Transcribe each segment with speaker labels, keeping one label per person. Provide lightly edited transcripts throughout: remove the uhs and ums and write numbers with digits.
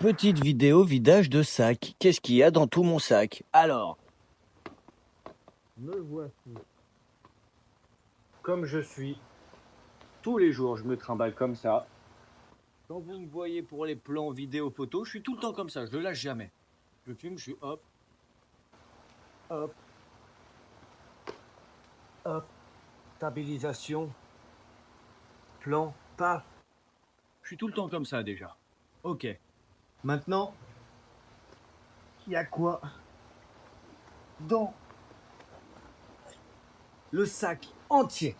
Speaker 1: Petite vidéo vidage de sac. Qu'est-ce qu'il y a dans tout mon sac? Alors, me voici. Comme je suis. Tous les jours, je me trimballe comme ça. Quand vous me voyez pour les plans, vidéos, photos, je suis tout le temps comme ça. Je ne lâche jamais. Je filme, je suis hop, hop, hop. Stabilisation. Plan, paf. Je suis tout le temps comme ça déjà. Ok. Maintenant, il y a quoi dans le sac entier?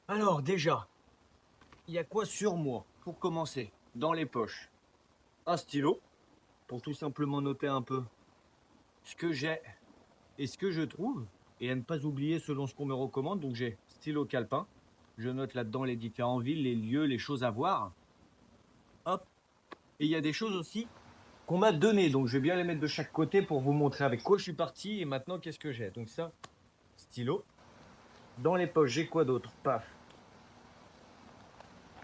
Speaker 1: Alors déjà, il y a quoi sur moi? Pour commencer, dans les poches, un stylo, pour tout simplement noter un peu ce que j'ai et ce que je trouve, et à ne pas oublier selon ce qu'on me recommande. Donc j'ai stylo calepin, je note là-dedans les différentes villes, les lieux, les choses à voir. Hop. Et il y a des choses aussi qu'on m'a données, donc je vais bien les mettre de chaque côté pour vous montrer avec quoi je suis parti et maintenant qu'est-ce que j'ai. Donc ça, stylo. Dans les poches, j'ai quoi d'autre? Paf.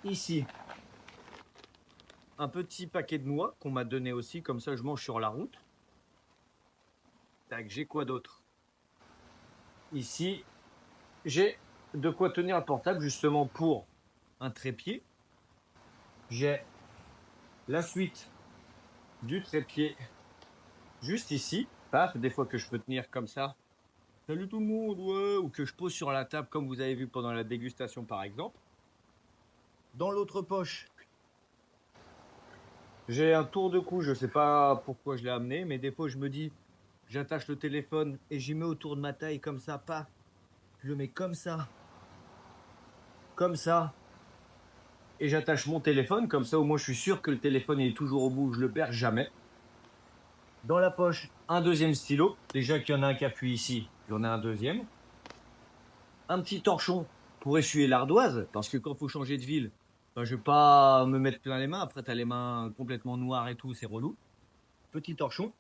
Speaker 1: Ici, un petit paquet de noix qu'on m'a donné aussi, comme ça je mange sur la route. Tac, j'ai quoi d'autre? Ici, j'ai de quoi tenir le portable justement pour un trépied. J'ai la suite du trépied juste ici. Paf, des fois que je peux tenir comme ça. Salut tout le monde, ouais, ou que je pose sur la table comme vous avez vu pendant la dégustation par exemple. Dans l'autre poche, j'ai un tour de cou, je sais pas pourquoi je l'ai amené, mais des fois je me dis, j'attache le téléphone et j'y mets autour de ma taille comme ça, paf. Je le mets comme ça, et j'attache mon téléphone, comme ça au moins je suis sûr que le téléphone est toujours au bout, je le perds jamais. Dans la poche, un deuxième stylo, déjà qu'il y en a un qui appuie ici, j'en ai un deuxième. Un petit torchon pour essuyer l'ardoise, parce que quand il faut changer de ville, ben, je vais pas me mettre plein les mains, après tu as les mains complètement noires et tout, c'est relou. Petit torchon,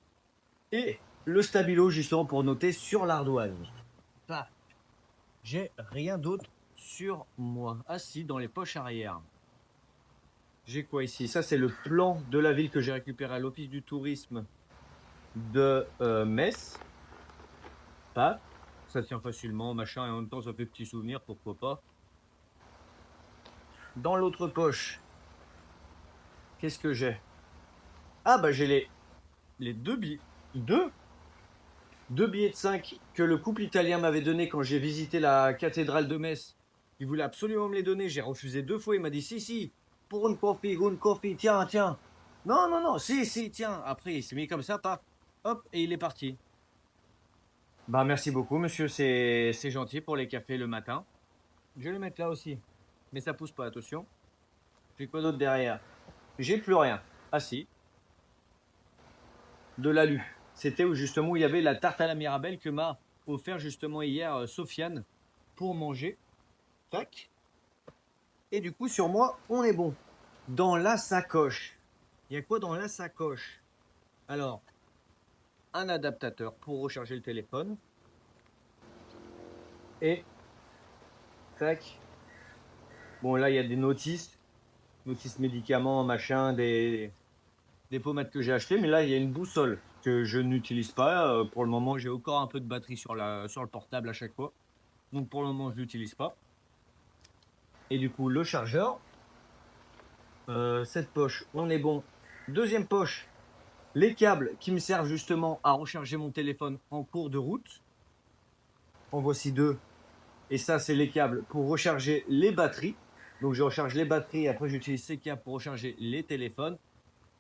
Speaker 1: et le stabilo justement pour noter sur l'ardoise. Paf. J'ai rien d'autre sur moi. Assis dans les poches arrière. J'ai quoi ici? Ça, c'est le plan de la ville que j'ai récupéré à l'office du tourisme de Metz. Paf. Ça tient facilement, machin, et en même temps, ça fait petit souvenir, pourquoi pas. Dans l'autre poche, qu'est-ce que j'ai? Ah, bah, j'ai les deux billets. Deux billets de 5 que le couple italien m'avait donné quand j'ai visité la cathédrale de Metz. Il voulait absolument me les donner. J'ai refusé 2 fois. Il m'a dit si, pour une coffee, tiens, tiens. Non, non, non, si, tiens. Après, il s'est mis comme ça, paf, hop, et il est parti. Bah, merci beaucoup, monsieur. C'est gentil pour les cafés le matin. Je vais le mettre là aussi. Mais ça pousse pas, attention. J'ai quoi d'autre derrière? J'ai plus rien. Ah si. De l'alu. C'était où justement où il y avait la tarte à la Mirabelle que m'a offert justement hier Sofiane pour manger. Tac. Et du coup, sur moi, on est bon. Dans la sacoche. Il y a quoi dans la sacoche? Alors, un adaptateur pour recharger le téléphone. Et, tac. Bon, là, il y a des notices. Notices médicaments, machin, des pommades que j'ai achetées. Mais là, il y a une boussole que je n'utilise pas. Pour le moment, j'ai encore un peu de batterie sur le portable à chaque fois. Donc, pour le moment, je ne l'utilise pas. Et du coup, le chargeur. Cette poche, on est bon. Deuxième poche, les câbles qui me servent justement à recharger mon téléphone en cours de route. En voici 2. Et ça, c'est les câbles pour recharger les batteries. Donc, je recharge les batteries. Après, j'utilise ces câbles pour recharger les téléphones.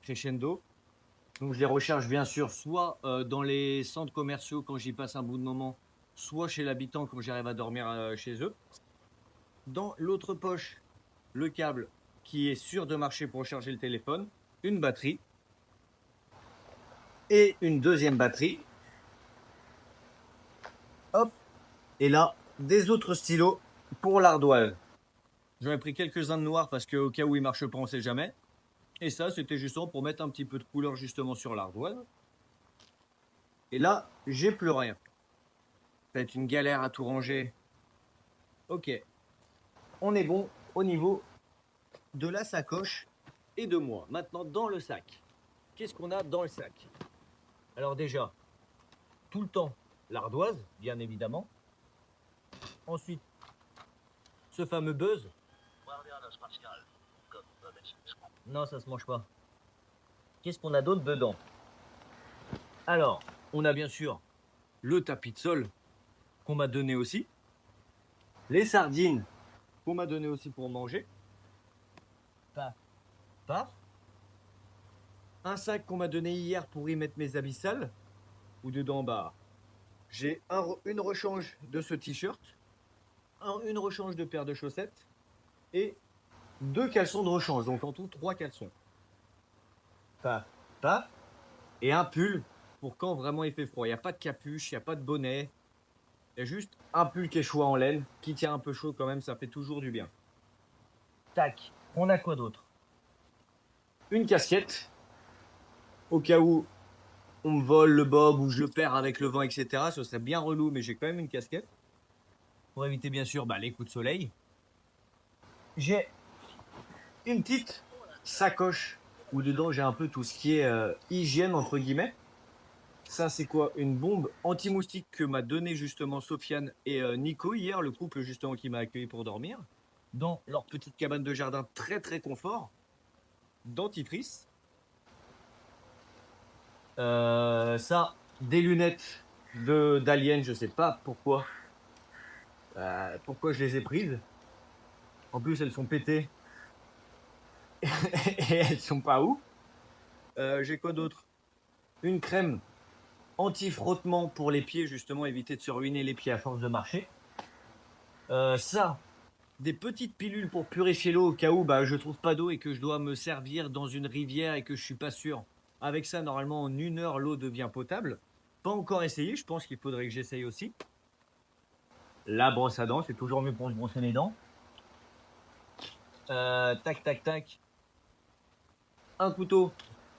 Speaker 1: Crescendo. Donc, je les recharge bien sûr soit dans les centres commerciaux quand j'y passe un bout de moment, soit chez l'habitant quand j'arrive à dormir chez eux. Dans l'autre poche, le câble qui est sûr de marcher pour recharger le téléphone, une batterie et une deuxième batterie. Hop. Et là, des autres stylos pour l'ardoise. J'en ai pris quelques-uns de noirs parce qu'au cas où il marche pas, on sait jamais. Et ça, c'était justement pour mettre un petit peu de couleur justement sur l'ardoise. Et là, j'ai plus rien. Ça va être une galère à tout ranger. Ok. On est bon au niveau de la sacoche et de moi. Maintenant, dans le sac. Qu'est-ce qu'on a dans le sac? Alors déjà, tout le temps, l'ardoise, bien évidemment. Ensuite, ce fameux buzz. Non, ça se mange pas. Qu'est-ce qu'on a d'autre dedans? Alors, on a bien sûr le tapis de sol qu'on m'a donné aussi. Les sardines qu'on m'a donné aussi pour manger. Paf, paf. Un sac qu'on m'a donné hier pour y mettre mes habits sales. Où dedans, bah, j'ai une rechange de ce t-shirt, une rechange de paire de chaussettes et 2 caleçons de rechange. Donc en tout, 3 caleçons. Paf, paf. Et un pull pour quand vraiment il fait froid. Il n'y a pas de capuche, il n'y a pas de bonnet. Il y a juste un pull qui est chaud en laine, qui tient un peu chaud quand même, ça fait toujours du bien. Tac, on a quoi d'autre? Une casquette, au cas où on me vole le bob ou je le perds avec le vent, etc. Ce serait bien relou, mais j'ai quand même une casquette. Pour éviter bien sûr les coups de soleil. J'ai une petite sacoche où dedans j'ai un peu tout ce qui est hygiène entre guillemets. Ça c'est quoi? Une bombe anti-moustique que m'a donné justement Sofiane et Nico hier, le couple justement qui m'a accueilli pour dormir. Dans leur petite cabane de jardin très très confort. Dentifrice. Ça, des lunettes d'Alien, je sais pas pourquoi. Pourquoi je les ai prises. En plus, elles sont pétées. Et elles sont pas où. J'ai quoi d'autre? Une crème anti-frottement pour les pieds, justement, éviter de se ruiner les pieds à force de marcher. Ça, des petites pilules pour purifier l'eau au cas où je trouve pas d'eau et que je dois me servir dans une rivière et que je suis pas sûr. Avec ça, normalement, en 1 heure, l'eau devient potable. Pas encore essayé, je pense qu'il faudrait que j'essaye aussi. La brosse à dents, c'est toujours mieux pour se brosser les dents. Tac, tac, tac. Un couteau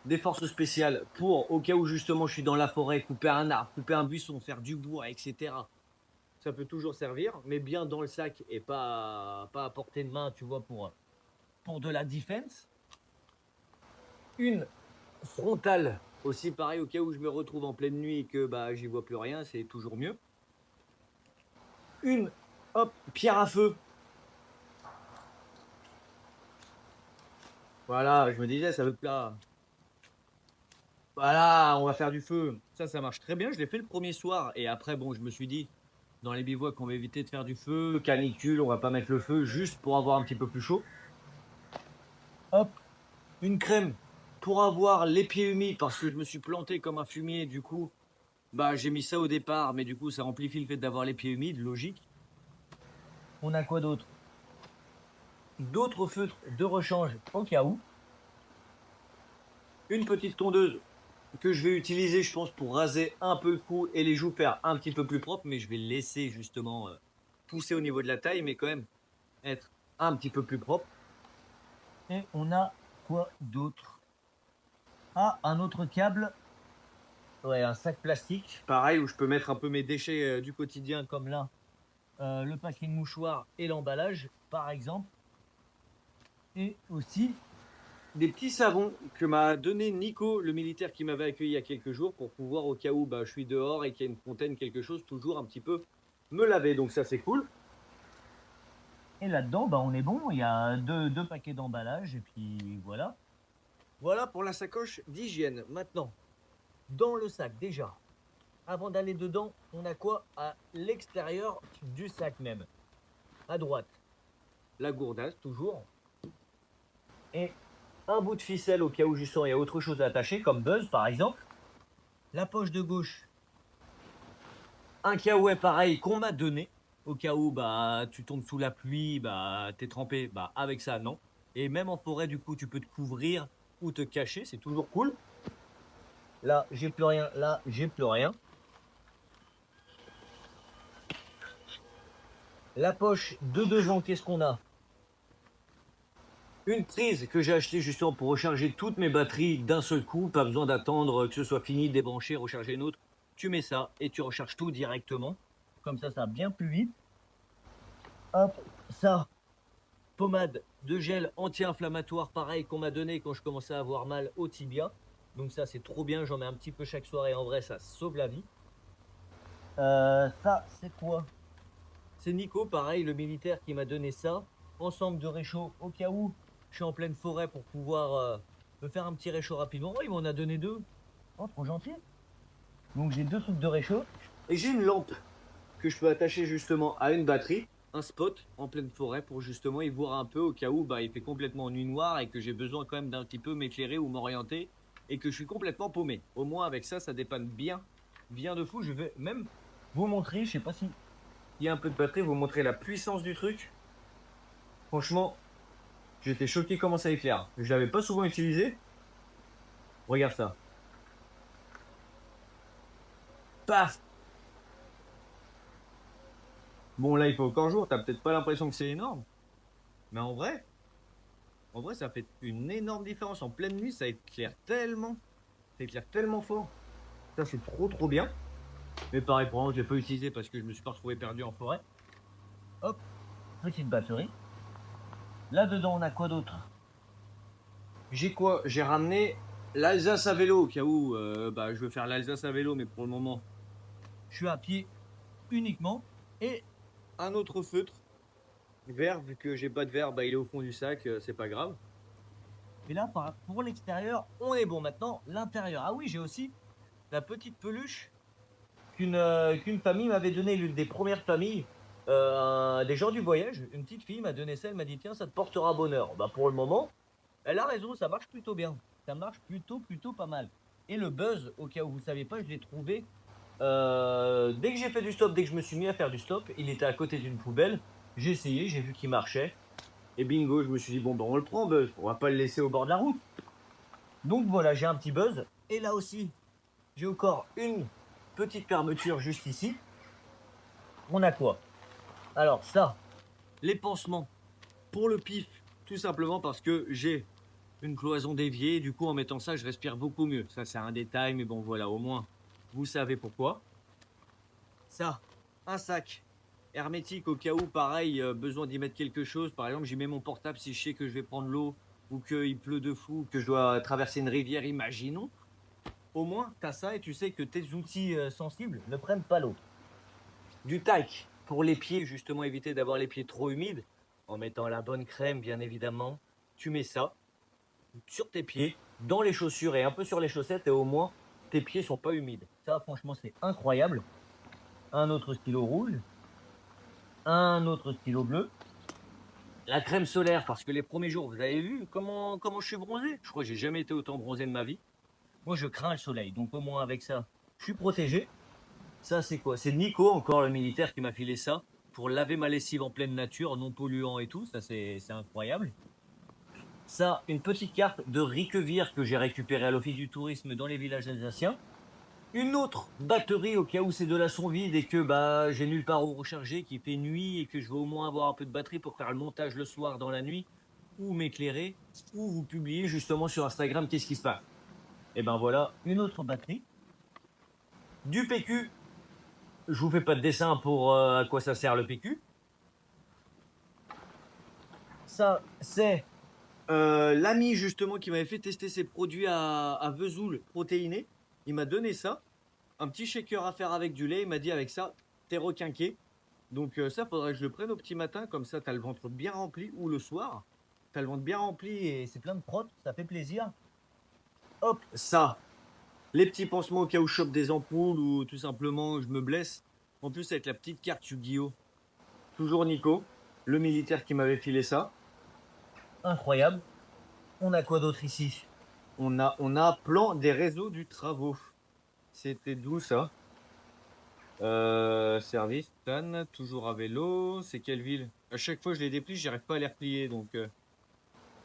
Speaker 1: des forces spéciales pour, au cas où justement je suis dans la forêt, couper un arbre, couper un buisson, faire du bois, etc. Ça peut toujours servir, mais bien dans le sac et pas à portée de main, tu vois, pour de la défense. Une frontale aussi, pareil, au cas où je me retrouve en pleine nuit et que j'y vois plus rien, c'est toujours mieux. Une pierre à feu. Voilà, je me disais, ça veut là. Voilà, on va faire du feu. Ça marche très bien. Je l'ai fait le premier soir. Et après, bon, je me suis dit, dans les bivouacs, on va éviter de faire du feu. Canicule, on va pas mettre le feu juste pour avoir un petit peu plus chaud. Hop, une crème pour avoir les pieds humides parce que je me suis planté comme un fumier. Du coup, j'ai mis ça au départ. Mais du coup, ça amplifie le fait d'avoir les pieds humides, logique. On a quoi d'autre? D'autres feutres de rechange au cas où. Une petite tondeuse que je vais utiliser, je pense, pour raser un peu le cou et les joues, faire un petit peu plus propre, mais je vais laisser justement pousser au niveau de la taille, mais quand même être un petit peu plus propre. Et on a quoi d'autre? Ah, un autre câble. Ouais, un sac plastique. Pareil, où je peux mettre un peu mes déchets du quotidien, comme là, le paquet de mouchoirs et l'emballage, par exemple. Et aussi des petits savons que m'a donné Nico, le militaire qui m'avait accueilli il y a quelques jours, pour pouvoir, au cas où je suis dehors et qu'il y a une fontaine, quelque chose, toujours un petit peu me laver. Donc ça, c'est cool. Et là-dedans, on est bon. Il y a deux paquets d'emballage et puis voilà. Voilà pour la sacoche d'hygiène. Maintenant, dans le sac, déjà, avant d'aller dedans, on a quoi à l'extérieur du sac même? À droite, la gourdasse, toujours. Et un bout de ficelle au cas où justement il y a autre chose à attacher, comme Buzz par exemple. La poche de gauche, un caouet pareil qu'on m'a donné, au cas où tu tombes sous la pluie, t'es trempé, avec ça non. Et même en forêt du coup tu peux te couvrir ou te cacher, c'est toujours cool. Là j'ai plus rien, là j'ai plus rien. La poche de devant, qu'est-ce qu'on a? Une prise que j'ai achetée justement pour recharger toutes mes batteries d'un seul coup. Pas besoin d'attendre que ce soit fini, débrancher, recharger une autre. Tu mets ça et tu recharges tout directement. Comme ça va bien plus vite. Hop, ça pommade de gel anti-inflammatoire, pareil, qu'on m'a donné quand je commençais à avoir mal au tibia. Donc ça, c'est trop bien. J'en mets un petit peu chaque soirée. En vrai, ça sauve la vie. Ça, c'est quoi? C'est Nico, pareil, le militaire qui m'a donné ça. Ensemble de réchaud au cas où je suis en pleine forêt pour pouvoir me faire un petit réchaud rapidement. Oh, il m'en a donné 2. Oh, trop gentil. Donc j'ai 2 trucs de réchaud. Et j'ai une lampe que je peux attacher justement à une batterie. Un spot en pleine forêt pour justement y voir un peu au cas où il fait complètement nuit noire et que j'ai besoin quand même d'un petit peu m'éclairer ou m'orienter et que je suis complètement paumé. Au moins avec ça, ça dépanne bien, bien de fou. Je vais même vous montrer, je sais pas si il y a un peu de batterie, vous montrer la puissance du truc. Franchement, j'étais choqué comment ça éclaire. Je l'avais pas souvent utilisé. Regarde ça. Paf. Bon là il fait aucun jour, t'as peut-être pas l'impression que c'est énorme. Mais en vrai, ça fait une énorme différence. En pleine nuit, ça éclaire tellement fort. Ça, c'est trop bien. Mais pareil, pour moi, j'ai pas utilisé parce que je me suis pas retrouvé perdu en forêt. Hop, petite batterie. Là-dedans, on a quoi d'autre? J'ai quoi? J'ai ramené l'Alsace à vélo au cas où je veux faire l'Alsace à vélo, mais pour le moment, je suis à pied uniquement. Et un autre feutre vert, vu que j'ai pas de verre, il est au fond du sac, c'est pas grave. Et là, pour l'extérieur, on est bon. Maintenant, l'intérieur. Ah oui, j'ai aussi la petite peluche qu'une famille m'avait donnée, l'une des premières familles, des gens du voyage. Une petite fille m'a donné ça, elle m'a dit tiens, ça te portera bonheur. Pour le moment, elle a raison, ça marche plutôt bien. Ça marche plutôt pas mal. Et le buzz, au cas où vous ne saviez pas, je l'ai trouvé dès que j'ai fait du stop, dès que je me suis mis à faire du stop, il était à côté d'une poubelle. J'ai essayé, j'ai vu qu'il marchait. Et bingo, je me suis dit, bon, on le prend, buzz. On va pas le laisser au bord de la route. Donc voilà, j'ai un petit buzz. Et là aussi, j'ai encore une petite fermeture juste ici. On a quoi? Alors ça, les pansements pour le pif, tout simplement parce que j'ai une cloison déviée. Du coup, en mettant ça, je respire beaucoup mieux. Ça, c'est un détail, mais bon, voilà, au moins, vous savez pourquoi. Ça, un sac hermétique au cas où, pareil, besoin d'y mettre quelque chose. Par exemple, j'y mets mon portable si je sais que je vais prendre l'eau ou qu'il pleut de fou, que je dois traverser une rivière, imaginons. Au moins, tu as ça et tu sais que tes outils sensibles ne prennent pas l'eau. Du tac pour les pieds, justement, éviter d'avoir les pieds trop humides en mettant la bonne crème, bien évidemment. Tu mets ça sur tes pieds, dans les chaussures et un peu sur les chaussettes et au moins tes pieds sont pas humides. Ça, franchement, c'est incroyable. Un autre stylo rouge, un autre stylo bleu, la crème solaire parce que les premiers jours, vous avez vu comment je suis bronzé? Je crois que j'ai jamais été autant bronzé de ma vie. Moi, je crains le soleil, donc au moins avec ça, je suis protégé. Ça, c'est quoi? C'est Nico, encore le militaire, qui m'a filé ça pour laver ma lessive en pleine nature, non polluant et tout. Ça, c'est incroyable. Ça, une petite carte de Riquevire que j'ai récupérée à l'office du tourisme dans les villages alsaciens. Une autre batterie au cas où ces deux-là sont vides et que j'ai nulle part où recharger, qu'il fait nuit et que je veux au moins avoir un peu de batterie pour faire le montage le soir dans la nuit, ou m'éclairer, ou vous publier justement sur Instagram qu'est-ce qui se passe. Et ben voilà, une autre batterie. Du PQ. Je vous fais pas de dessin pour à quoi ça sert le PQ. Ça, c'est l'ami justement qui m'avait fait tester ses produits à Vesoul protéinés. Il m'a donné ça. Un petit shaker à faire avec du lait. Il m'a dit avec ça, t'es requinqué. Donc ça, faudrait que je le prenne au petit matin. Comme ça, t'as le ventre bien rempli. Ou le soir. T'as le ventre bien rempli et c'est plein de prot. Ça fait plaisir. Hop, ça. Les petits pansements au cas où je chope des ampoules ou tout simplement je me blesse. En plus, avec la petite carte Yu-Gi-Oh! Toujours Nico, le militaire qui m'avait filé ça. Incroyable. On a quoi d'autre ici? On a plan des réseaux du travaux. C'était d'où ça? Service, Tan, toujours à vélo. C'est quelle ville? À chaque fois je les déplie, j'arrive pas à les replier. Donc,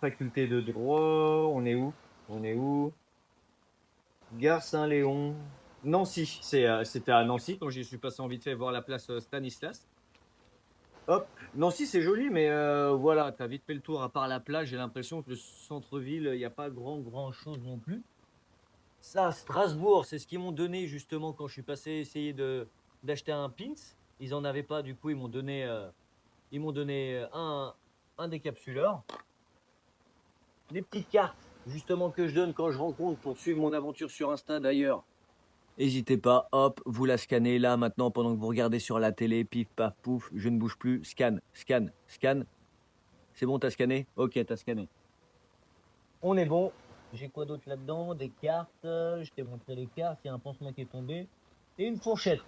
Speaker 1: faculté de droit. On est où? Gare Saint-Léon. Nancy. C'était à Nancy quand j'y suis passé en vite fait voir la place Stanislas. Hop, Nancy c'est joli, mais voilà, t'as vite fait le tour à part la plage. J'ai l'impression que le centre-ville, il n'y a pas grand chose non plus. Ça, Strasbourg, c'est ce qu'ils m'ont donné justement quand je suis passé essayer d'acheter un pins. Ils en avaient pas, du coup ils m'ont donné un décapsuleur. Les petites cartes, justement, que je donne quand je rencontre pour suivre mon aventure sur Insta d'ailleurs. N'hésitez pas, hop, vous la scannez là maintenant pendant que vous regardez sur la télé, pif, paf, pouf, je ne bouge plus, scanne, scanne, scanne. C'est bon, t'as scanné? Ok, t'as scanné. On est bon. J'ai quoi d'autre là-dedans? Des cartes, je t'ai montré les cartes, il y a un pansement qui est tombé. Et une fourchette.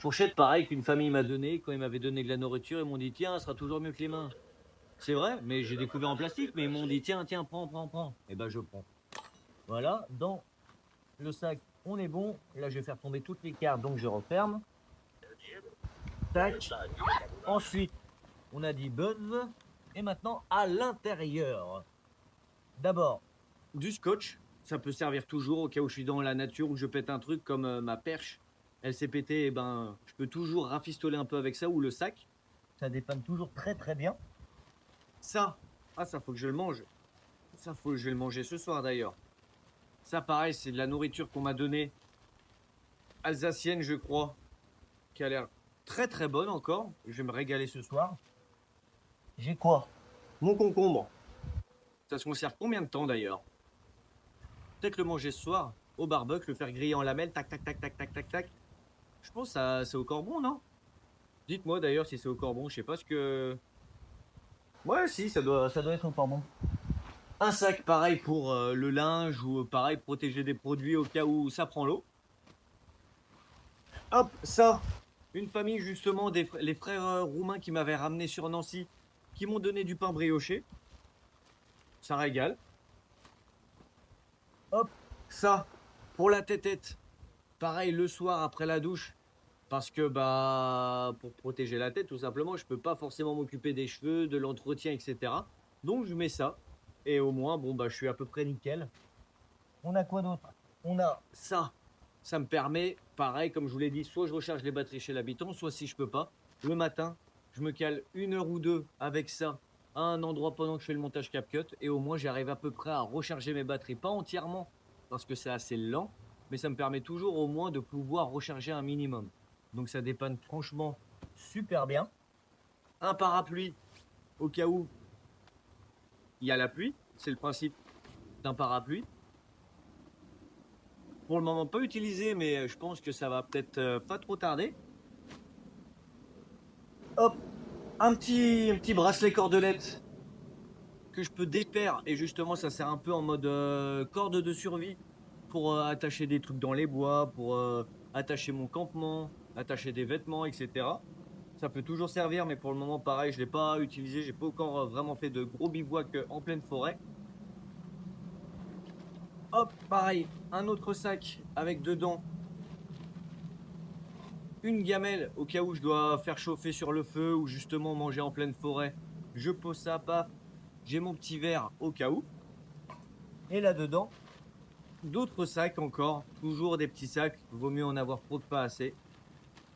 Speaker 1: Fourchette, pareil, qu'une famille m'a donné quand ils m'avaient donné de la nourriture, ils m'ont dit, tiens, ça sera toujours mieux que les mains. C'est vrai, mais j'ai découvert en plastique, mais ils m'ont dit, tiens, tiens, prends, prends, prends. Et ben, je prends. Voilà, dans le sac, on est bon. Là, je vais faire tomber toutes les cartes, donc je referme. Tac. Ensuite, on a dit buzz. Et maintenant, à l'intérieur. D'abord, du scotch. Ça peut servir toujours au cas où je suis dans la nature, où je pète un truc comme ma perche. Elle s'est pétée, et ben, je peux toujours rafistoler un peu avec ça ou le sac. Ça dépanne toujours très très bien. Ça, ça faut que je le mange. Ça, faut que je vais le manger ce soir d'ailleurs. Ça, pareil, c'est de la nourriture qu'on m'a donnée. Alsacienne, je crois. Qui a l'air très très bonne encore. Je vais me régaler ce soir. J'ai quoi? Mon concombre. Ça se conserve combien de temps d'ailleurs? Peut-être le manger ce soir, au barbecue, le faire griller en lamelles, tac, tac, tac, tac, tac, tac, tac. Je pense que c'est au cordon, non? Dites-moi d'ailleurs si c'est au cordon, je sais pas ce que... Ouais, si, ça doit être au cordon. Un sac pareil pour le linge ou pareil protéger des produits au cas où ça prend l'eau. Hop, ça, une famille justement, les frères roumains qui m'avaient ramené sur Nancy, qui m'ont donné du pain brioché. Ça régale. Hop, ça, pour la tête. Pareil le soir après la douche. Parce que bah pour protéger la tête, tout simplement, je peux pas forcément m'occuper des cheveux, de l'entretien, etc. Donc je mets ça. Et au moins, bon bah je suis à peu près nickel. On a quoi d'autre? On a ça. Ça me permet, pareil, comme je vous l'ai dit, soit je recharge les batteries chez l'habitant, soit si je peux pas, le matin, je me cale 1 heure ou deux avec ça à un endroit pendant que je fais le montage CapCut. Et au moins, j'arrive à peu près à recharger mes batteries. Pas entièrement, parce que c'est assez lent, mais ça me permet toujours au moins de pouvoir recharger un minimum. Donc ça dépanne franchement super bien. Un parapluie, au cas où il y a la pluie. C'est le principe d'un parapluie. Pour le moment, pas utilisé, mais je pense que ça va peut-être pas trop tarder. Hop, un petit bracelet cordelette que je peux défaire. Et justement, ça sert un peu en mode corde de survie pour attacher des trucs dans les bois, pour attacher mon campement, attacher des vêtements, etc. Ça peut toujours servir, mais pour le moment, pareil, je ne l'ai pas utilisé. J'ai pas encore vraiment fait de gros bivouac en pleine forêt. Hop, pareil, un autre sac avec dedans une gamelle au cas où je dois faire chauffer sur le feu ou justement manger en pleine forêt. Je pose ça, paf, j'ai mon petit verre au cas où. Et là-dedans, d'autres sacs encore, toujours des petits sacs, vaut mieux en avoir trop de pas assez.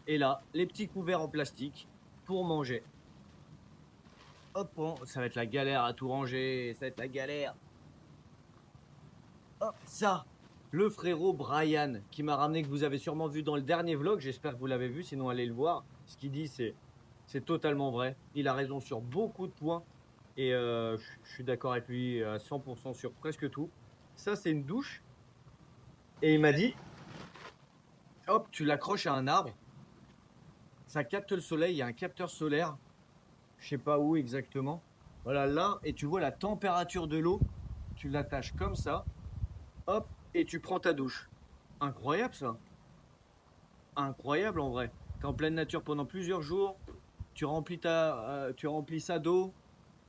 Speaker 1: Et là, les petits couverts en plastique pour manger. Hop, ça va être la galère à tout ranger, ça va être la galère. Hop, ça, le frérot Brian qui m'a ramené, que vous avez sûrement vu dans le dernier vlog, j'espère que vous l'avez vu, sinon allez le voir. Ce qu'il dit, c'est totalement vrai. Il a raison sur beaucoup de points et je suis d'accord avec lui à 100% sur presque tout. Ça, c'est une douche et il m'a dit, hop, tu l'accroches à un arbre, ça capte le soleil, il y a un capteur solaire, je sais pas où exactement. Voilà, là, et tu vois la température de l'eau, tu l'attaches comme ça, hop, et tu prends ta douche. Incroyable ça. Incroyable en vrai. T'es en pleine nature pendant plusieurs jours, tu remplis ça d'eau,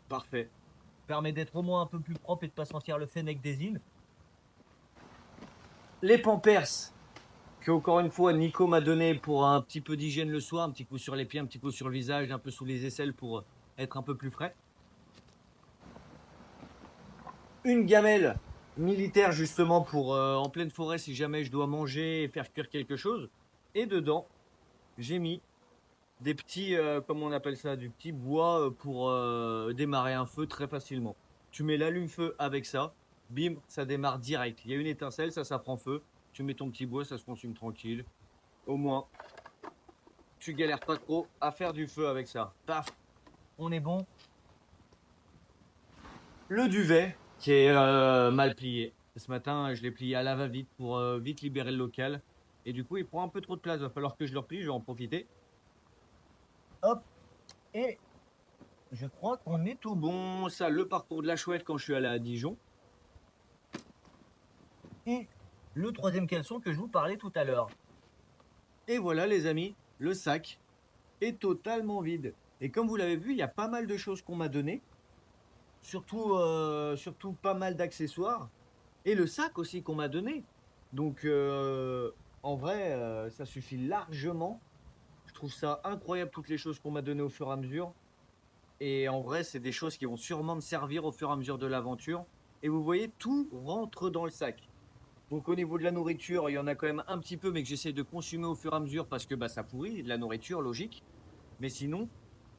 Speaker 1: parfait. Permet d'être au moins un peu plus propre et de pas sentir le fennec des îles. Les Pampers, que encore une fois Nico m'a donné pour un petit peu d'hygiène le soir, un petit coup sur les pieds, un petit coup sur le visage, un peu sous les aisselles pour être un peu plus frais. Une gamelle militaire justement pour en pleine forêt si jamais je dois manger et faire cuire quelque chose. Et dedans, j'ai mis des petits, comment on appelle ça, du petit bois pour démarrer un feu très facilement. Tu mets l'allume-feu avec ça, bim, ça démarre direct. Il y a une étincelle, ça prend feu. Tu mets ton petit bois, ça se consume tranquille. Au moins, tu galères pas trop à faire du feu avec ça. Paf, on est bon. Le duvet qui est mal plié. Ce matin, je l'ai plié à la va-vite pour vite libérer le local. Et du coup, il prend un peu trop de place. Il va falloir que je le replie, je vais en profiter. Hop, et je crois qu'on est tout bon. Ça, le parcours de la chouette quand je suis allé à Dijon. Et le troisième caleçon que je vous parlais tout à l'heure. Et voilà les amis, le sac est totalement vide. Et comme vous l'avez vu, il y a pas mal de choses qu'on m'a données. Surtout pas mal d'accessoires. Et le sac aussi qu'on m'a donné. Donc en vrai, ça suffit largement. Je trouve ça incroyable toutes les choses qu'on m'a données au fur et à mesure. Et en vrai, c'est des choses qui vont sûrement me servir au fur et à mesure de l'aventure. Et vous voyez, tout rentre dans le sac. Donc au niveau de la nourriture, il y en a quand même un petit peu, mais que j'essaie de consommer au fur et à mesure parce que bah, ça pourrit, de la nourriture, logique. Mais sinon,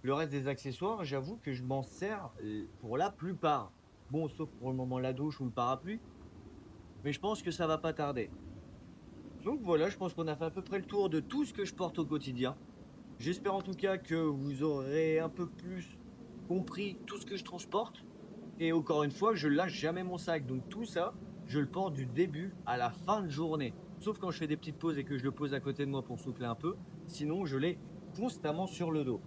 Speaker 1: le reste des accessoires, j'avoue que je m'en sers pour la plupart. Bon, sauf pour le moment la douche ou le parapluie. Mais je pense que ça va pas tarder. Donc voilà, je pense qu'on a fait à peu près le tour de tout ce que je porte au quotidien. J'espère en tout cas que vous aurez un peu plus compris tout ce que je transporte. Et encore une fois, je lâche jamais mon sac. Donc tout ça, je le porte du début à la fin de journée. Sauf quand je fais des petites pauses et que je le pose à côté de moi pour souffler un peu. Sinon, je l'ai constamment sur le dos.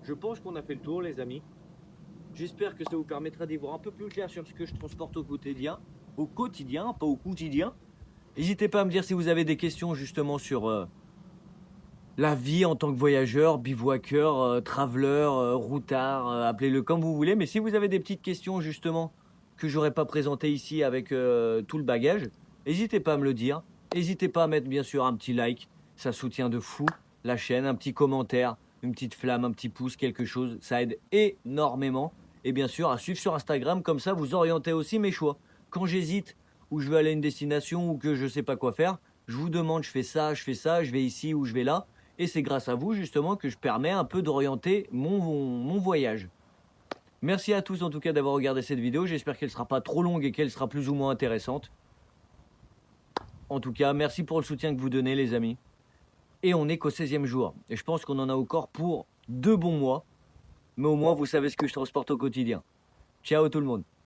Speaker 1: Je pense qu'on a fait le tour, les amis. J'espère que ça vous permettra d'y voir un peu plus clair sur ce que je transporte au quotidien. Au quotidien, pas au quotidien. N'hésitez pas à me dire si vous avez des questions justement sur la vie en tant que voyageur, bivouaqueur, traveler, routard, appelez-le comme vous voulez. Mais si vous avez des petites questions justement que j'aurais pas présentées ici avec tout le bagage, n'hésitez pas à me le dire. N'hésitez pas à mettre bien sûr un petit like, ça soutient de fou la chaîne, un petit commentaire, une petite flamme, un petit pouce, quelque chose, ça aide énormément. Et bien sûr à suivre sur Instagram, comme ça vous orientez aussi mes choix. Quand j'hésite ou je veux aller à une destination ou que je sais pas quoi faire, je vous demande, je fais ça, je vais ici ou je vais là. Et c'est grâce à vous justement que je permets un peu d'orienter mon voyage. Merci à tous en tout cas d'avoir regardé cette vidéo. J'espère qu'elle ne sera pas trop longue et qu'elle sera plus ou moins intéressante. En tout cas, merci pour le soutien que vous donnez les amis. Et on n'est qu'au 16e jour. Et je pense qu'on en a encore pour 2 bons mois. Mais au moins vous savez ce que je transporte au quotidien. Ciao tout le monde.